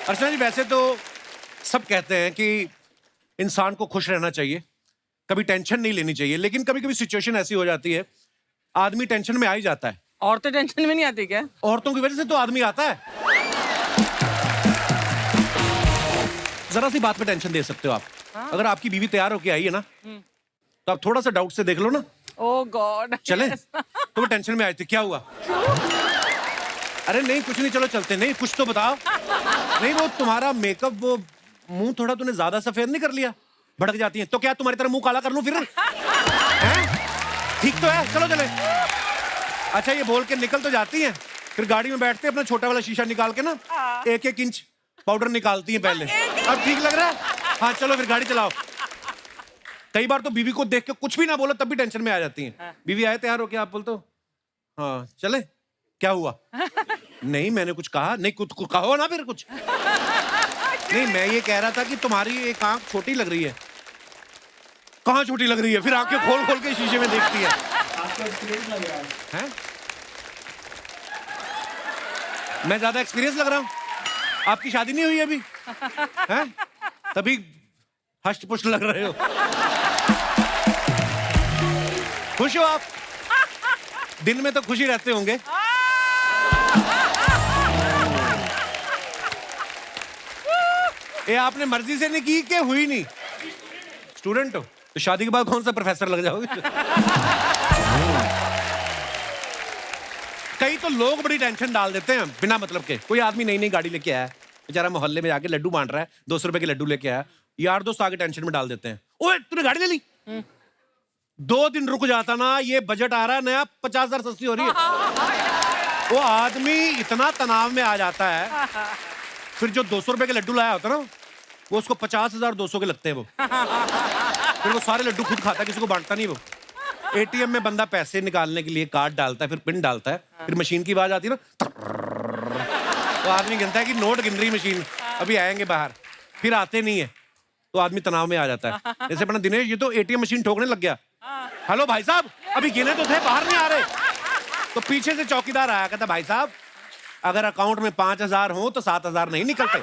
अर्चना जी, वैसे तो सब कहते हैं कि इंसान को खुश रहना चाहिए, कभी टेंशन नहीं लेनी चाहिए, लेकिन कभी कभी सिचुएशन ऐसी हो जाती है, आदमी टेंशन में आ ही जाता है। औरतें टेंशन में नहीं आती क्या? औरतों की वजह से तो आदमी आता है। जरा सी बात पे टेंशन दे सकते हो आप। अगर आपकी बीवी तैयार होके आई है ना, तो आप थोड़ा सा डाउट से देख लो ना। ओह गॉड। चले तो वो टेंशन में आए थे, क्या हुआ? अरे नहीं कुछ नहीं, चलो चलते। नहीं कुछ तो बताओ। नहीं वो तुम्हारा मेकअप, वो मुंह थोड़ा तूने ज्यादा सफेद नहीं कर लिया? भड़क जाती है तो क्या तुम्हारी तरह मुंह काला कर लूं फिर? हैं? ठीक तो है, चलो चले। अच्छा ये बोल के निकल तो जाती हैं, फिर गाड़ी में बैठते अपना छोटा वाला शीशा निकाल के ना 1-1 इंच पाउडर निकालती हैं पहले। अब ठीक लग रहा है? हाँ चलो फिर गाड़ी चलाओ। कई बार तो बीवी को देख के कुछ भी ना बोलो तब भी टेंशन में आ जाती हैं। बीवी आए तैयार हो क्या, आप बोलते हो हाँ चले, क्या हुआ? नहीं मैंने कुछ कहा नहीं, कुछ कहो ना फिर कुछ। नहीं मैं ये कह रहा था कि तुम्हारी एक आंख छोटी लग रही है। कहाँ छोटी लग रही है? फिर आंखें खोल खोल के शीशे में देखती है। आपको एक्सपीरियंस लग रहा है। हैं? मैं ज्यादा एक्सपीरियंस लग रहा हूँ? आपकी शादी नहीं हुई अभी? हैं? तभी हष्ट पुष्ट लग रहे हो। खुश हो आप? दिन में तो खुशी रहते होंगे। ये आपने मर्जी से नहीं की कि हुई नहीं? स्टूडेंट हो तो शादी के बाद कौन सा प्रोफेसर लग जाओगे? कई तो लोग बड़ी टेंशन डाल देते हैं बिना मतलब के। कोई आदमी नई नई गाड़ी लेके आया, बेचारा मोहल्ले में जाके लड्डू बांट रहा है, 200 रुपए के लड्डू लेके आया, यार दोस्त आगे टेंशन में डाल देते हैं। ओए तूने गाड़ी ले ली? 2 दिन रुक जाता ना, ये बजट आ रहा है नया, 50,000 सस्ती हो रही है। वो आदमी इतना तनाव में आ जाता है, फिर जो 200 रुपए के लड्डू लाया होता ना, वो उसको 50,200 के लगते हैं। वो फिर वो सारे लड्डू खुद खाता है, किसी को बांटता नहीं। वो एटीएम में बंदा पैसे निकालने के लिए कार्ड डालता है, फिर पिन डालता है, फिर मशीन की आवाज आती है ना, तो आदमी गिनता है कि नोट गिन रही मशीन, अभी आएंगे बाहर, फिर आते नहीं है, तो आदमी तनाव में आ जाता है। जैसे अपना दिनेश, ये तो एटीएम मशीन ठोकने लग गया। हेलो भाई साहब, अभी गिने तो थे, बाहर नहीं आ रहे। तो पीछे से चौकीदार आया, कहता भाई साहब अगर अकाउंट में 5,000 हो तो 7,000 नहीं निकलते।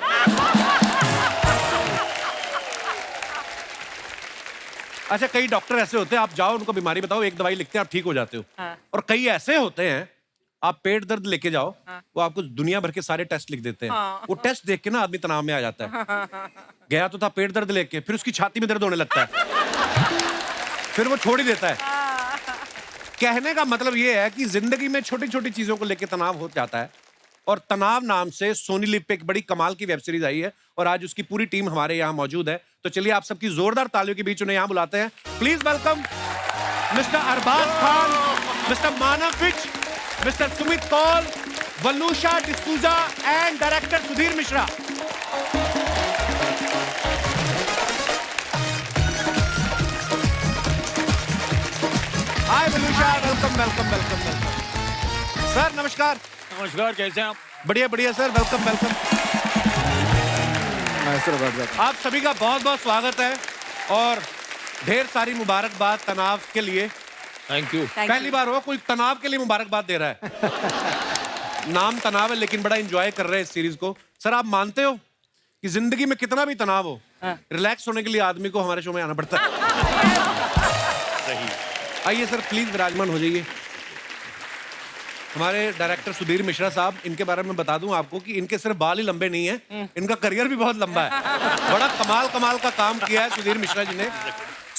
अच्छा कई डॉक्टर ऐसे होते हैं, आप जाओ उनको बीमारी बताओ, एक दवाई लिखते हैं, आप ठीक हो जाते हो। और कई ऐसे होते हैं, आप पेट दर्द लेके जाओ, वो आपको दुनिया भर के सारे टेस्ट लिख देते हैं। वो टेस्ट देख के ना आदमी तनाव में आ जाता है। गया तो था पेट दर्द लेके, फिर उसकी छाती में दर्द होने लगता है, फिर वो छोड़ ही देता है। कहने का मतलब ये है कि जिंदगी में छोटी छोटी चीजों को लेके तनाव हो जाता है। और तनाव नाम से सोनी लिव पे एक बड़ी कमाल की वेब सीरीज आई है, और आज उसकी पूरी टीम हमारे यहाँ मौजूद है। तो चलिए आप सबकी जोरदार तालियों के बीच उन्हें यहाँ बुलाते हैं। Please welcome mister Arbaaz Khan, mister Manav Vij, mister Sumit Kaul, Valusha D'Souza and director Sudhir Mishra. Hi Valusha, welcome welcome welcome welcome. Sir नमस्कार। नमस्कार, कैसे हैं आप? बढ़िया बढ़िया सर, वेलकम वेलकम। आप सभी का बहुत बहुत स्वागत है और ढेर सारी मुबारकबाद तनाव के लिए। Thank you. पहली बार हो कोई तनाव के लिए मुबारकबाद दे रहा है। नाम तनाव है लेकिन बड़ा एंजॉय कर रहे हैं इस सीरीज को। सर आप मानते हो कि जिंदगी में कितना भी तनाव हो, रिलैक्स होने के लिए आदमी को हमारे शो में आना पड़ता है? सही। आइए सर प्लीज विराजमान हो जाइए। हमारे डायरेक्टर सुधीर मिश्रा साहब, इनके बारे में बता दूं आपको कि इनके सिर्फ बाल ही लंबे नहीं है, इनका करियर भी बहुत लंबा है। बड़ा कमाल का काम किया है सुधीर मिश्रा जी ने।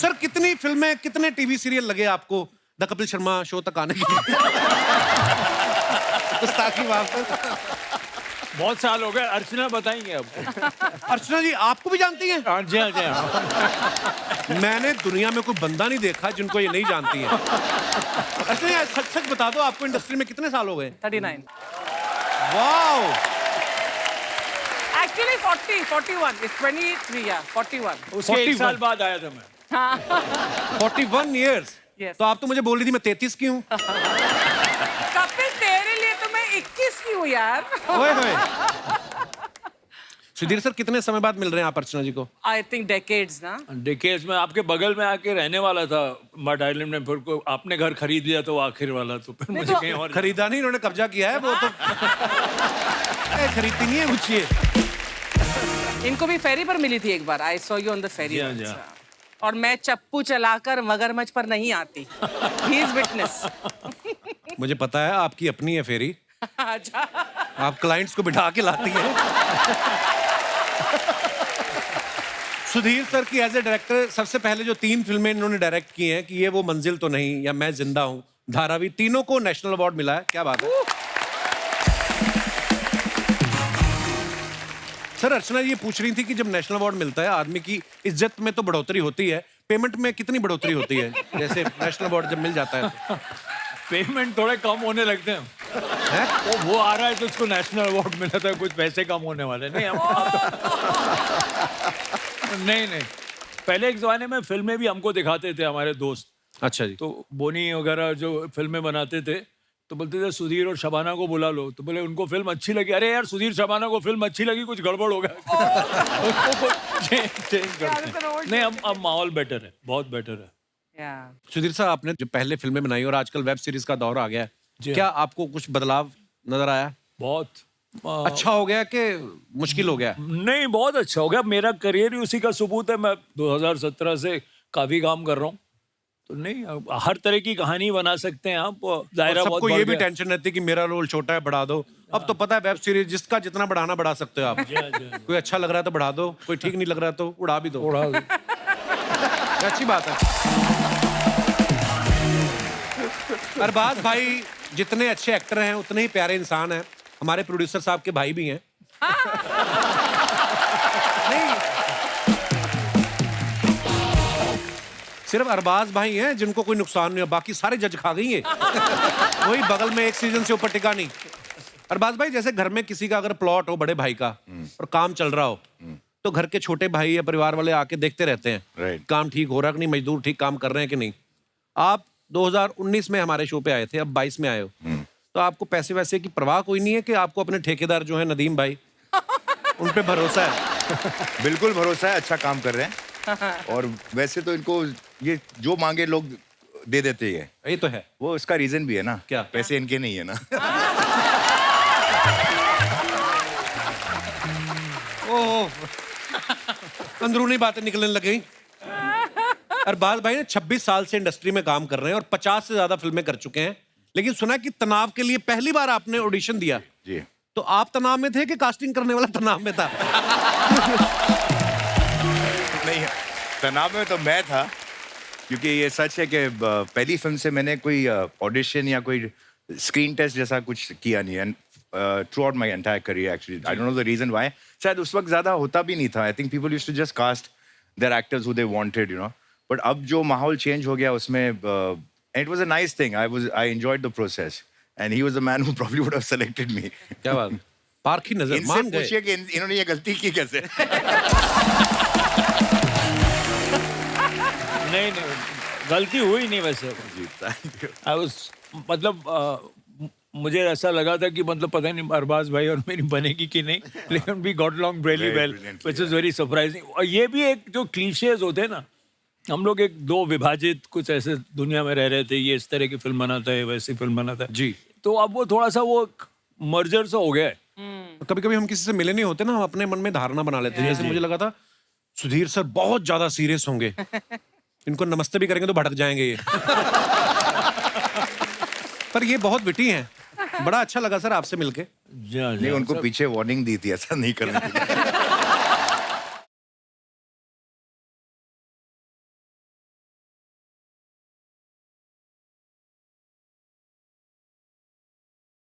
सर कितनी फिल्में, कितने टीवी सीरियल लगे आपको द कपिल शर्मा शो तक आने के लिए? गुस्ताखी माफ कर। बहुत साल हो गए। अर्चना बताएंगे आपको। अर्चना जी आपको भी जानती हैं? हाँ जी, हाँ जी, हाँ। मैंने दुनिया में कोई बंदा नहीं देखा जिनको ये नहीं जानती है। अर्चना जी सच सच बता दो, आपको इंडस्ट्री में कितने साल हो गए? 39। वाओ। Actually 40, 41. It's 23, yeah, 41. उसके 1 साल बाद आया था मैं। 41 years। Yes. तो आप तो मुझे बोल रही थी मैं 33 की हूँ। कपिल तेरे लिए तो मैं 21 की हूँ यार। ओए होए। सुधीर सर कितने समय बाद मिल रहे हैं आप अर्चना जी को? I think decades ना। डिकेड्स में आपके बगल में आके रहने वाला था मड आइलैंड में, फिर को आपने घर खरीद लिया तो वो आखिर वाला, तो फिर मुझे तो- कहीं और खरीदा नहीं, इन्होंने कब्जा किया है। वो तो खरीदती नहीं है कुछ ये। इनको भी फेरी पर मिली थी एक बार, I saw you on the ferry. जी हाँ, जी हाँ। और मैं चप्पू चलाकर मगरमच्छ पर नहीं आती। He is witness. मुझे पता है आपकी अपनी है फेरी, अच्छा। आप क्लाइंट्स को बिठा के लाती हैं। सुधीर सर की एज ए डायरेक्टर सबसे पहले जो 3 फिल्में इन्होंने डायरेक्ट की हैं कि ये वो मंजिल तो नहीं, या मैं जिंदा हूं, धारावी, तीनों को नेशनल अवार्ड मिला है। क्या बात है सर। अर्चना ये पूछ रही थी कि जब नेशनल अवार्ड मिलता है आदमी की इज्जत में तो बढ़ोतरी होती है, पेमेंट में कितनी बढ़ोतरी होती है जैसे नेशनल अवार्ड जब मिल जाता है तो? पेमेंट थोड़े कम होने लगते हैं। है? वो आ रहा है तो उसको नेशनल अवार्ड मिला था, कुछ पैसे कम होने वाले नहीं नहीं। पहले एक जमाने में फिल्में भी हमको दिखाते थे हमारे दोस्त, अच्छा जी। तो बोनी वगैरह जो फिल्में बनाते थे तो बोलते थे सुधीर और शबाना को बुला लो, तो बोले उनको फिल्म अच्छी लगी। अरे यार सुधीर शबाना को फिल्म अच्छी लगी, कुछ गड़बड़ हो गया। उसको चेंज करते हैं। नहीं, अब माहौल बेटर है, बहुत बेटर है। सुधीर साहब, आपने जो पहले फिल्में बनाई और आजकल वेब सीरीज का दौर आ गया है, जी क्या आपको कुछ बदलाव नजर आया? बहुत अच्छा हो गया कि मुश्किल हो गया? नहीं, बहुत अच्छा हो गया। मेरा करियर ही उसी का सबूत है। मैं 2017 से काफी काम कर रहा हूँ, तो नहीं, हर तरह की कहानी बना सकते हैं आप। दायरा बहुत सबको बढ़ ये भी गया। टेंशन रहती है कि मेरा रोल छोटा है, बढ़ा दो। अब तो पता है वेब सीरीज जिसका जितना बढ़ाना बढ़ा सकते हो आप। जी हाँ, जी हाँ। कोई अच्छा लग रहा है तो बढ़ा दो, कोई ठीक नहीं लग रहा है तो उड़ा भी दो। उड़ा दो। अच्छी बात है। अरबाज भाई जितने अच्छे एक्टर हैं उतने ही प्यारे इंसान हैं। हमारे प्रोड्यूसर साहब के भाई भी हैं। नहीं, सिर्फ अरबाज भाई हैं जिनको कोई नुकसान नहीं हो, बाकी सारे जज खा गई हैं। वही बगल में एक सीजन से ऊपर टिका नहीं। अरबाज भाई, जैसे घर में किसी का अगर प्लॉट हो बड़े भाई का और काम चल रहा हो, तो घर के छोटे भाई या परिवार वाले आके देखते रहते हैं Right. काम ठीक हो रहा है कि नहीं, मजदूर ठीक काम कर रहे हैं कि नहीं। आप 2019 में हमारे शो पे आए थे, अब 22 में आए हो, तो आपको पैसे वैसे की परवाह कोई नहीं है कि आपको अपने ठेकेदार जो है नदीम भाई, उन पे भरोसा है? बिल्कुल भरोसा है, अच्छा काम कर रहे हैं। और वैसे तो इनको ये जो मांगे लोग दे देते हैं। ये तो है। वो उसका रीजन भी है ना, क्या? पैसे इनके नहीं है ना। ओह, अंदरूनी बातें निकलने लग गई। अरबाज भाई ने 26 साल से इंडस्ट्री में काम कर रहे हैं और 50 से ज्यादा फिल्में कर चुके हैं, लेकिन सुना कि तनाव के लिए पहली बार आपने ऑडिशन दिया। जी। तो आप तनाव में थे कि कास्टिंग करने वाला तनाव में था? नहीं, तनाव में तो मैं था, क्योंकि ये सच है कि पहली फिल्म से मैंने कोई ऑडिशन या कोई स्क्रीन टेस्ट जैसा कुछ किया नहीं है। Throughout my entire career actually, I don't know the reason why. शायद उस वक्त ज्यादा होता भी नहीं था। I think people used to just cast their actors who they wanted, you know. But अब जो माहौल चेंज हो गया उसमें, it was a nice thing. I enjoyed the process and he was the man who probably would have selected me. क्या बात, पारखी नजर, इनसे मान गए। पूछिए कि इन्होंने ये गलती की कैसे। नहीं, गलती हुई नहीं वैसे। जी, थैंक यू। आई वाज, मतलब मुझे ऐसा लगा था कि मतलब पता नहीं अरबाज भाई और मेरी बनेगी कि नहीं, लेकिन we got along really Very well, brilliantly, which is very surprising. और ये भी एक जो क्लीशेज होते हैं ना, हम लोग एक दो विभाजित कुछ ऐसे दुनिया में रह रहे थे, ये इस तरह की फिल्म बनाता है, वैसी फिल्म बनाता है जी। तो अब वो थोड़ा सा वो मर्जर सा हो गया है। कभी कभी हम किसी से मिले नहीं होते ना, हम अपने मन में धारणा बना लेते हैं। जैसे मुझे लगा था सुधीर सर बहुत ज्यादा सीरियस होंगे, इनको नमस्ते भी करेंगे तो भड़क जाएंगे ये। पर ये बहुत विटी हैं। बड़ा अच्छा लगा सर आपसे मिलके। जी हाँ, जी नहीं, हाँ, उनको सब- पीछे वार्निंग दी थी ऐसा नहीं करने के लिए।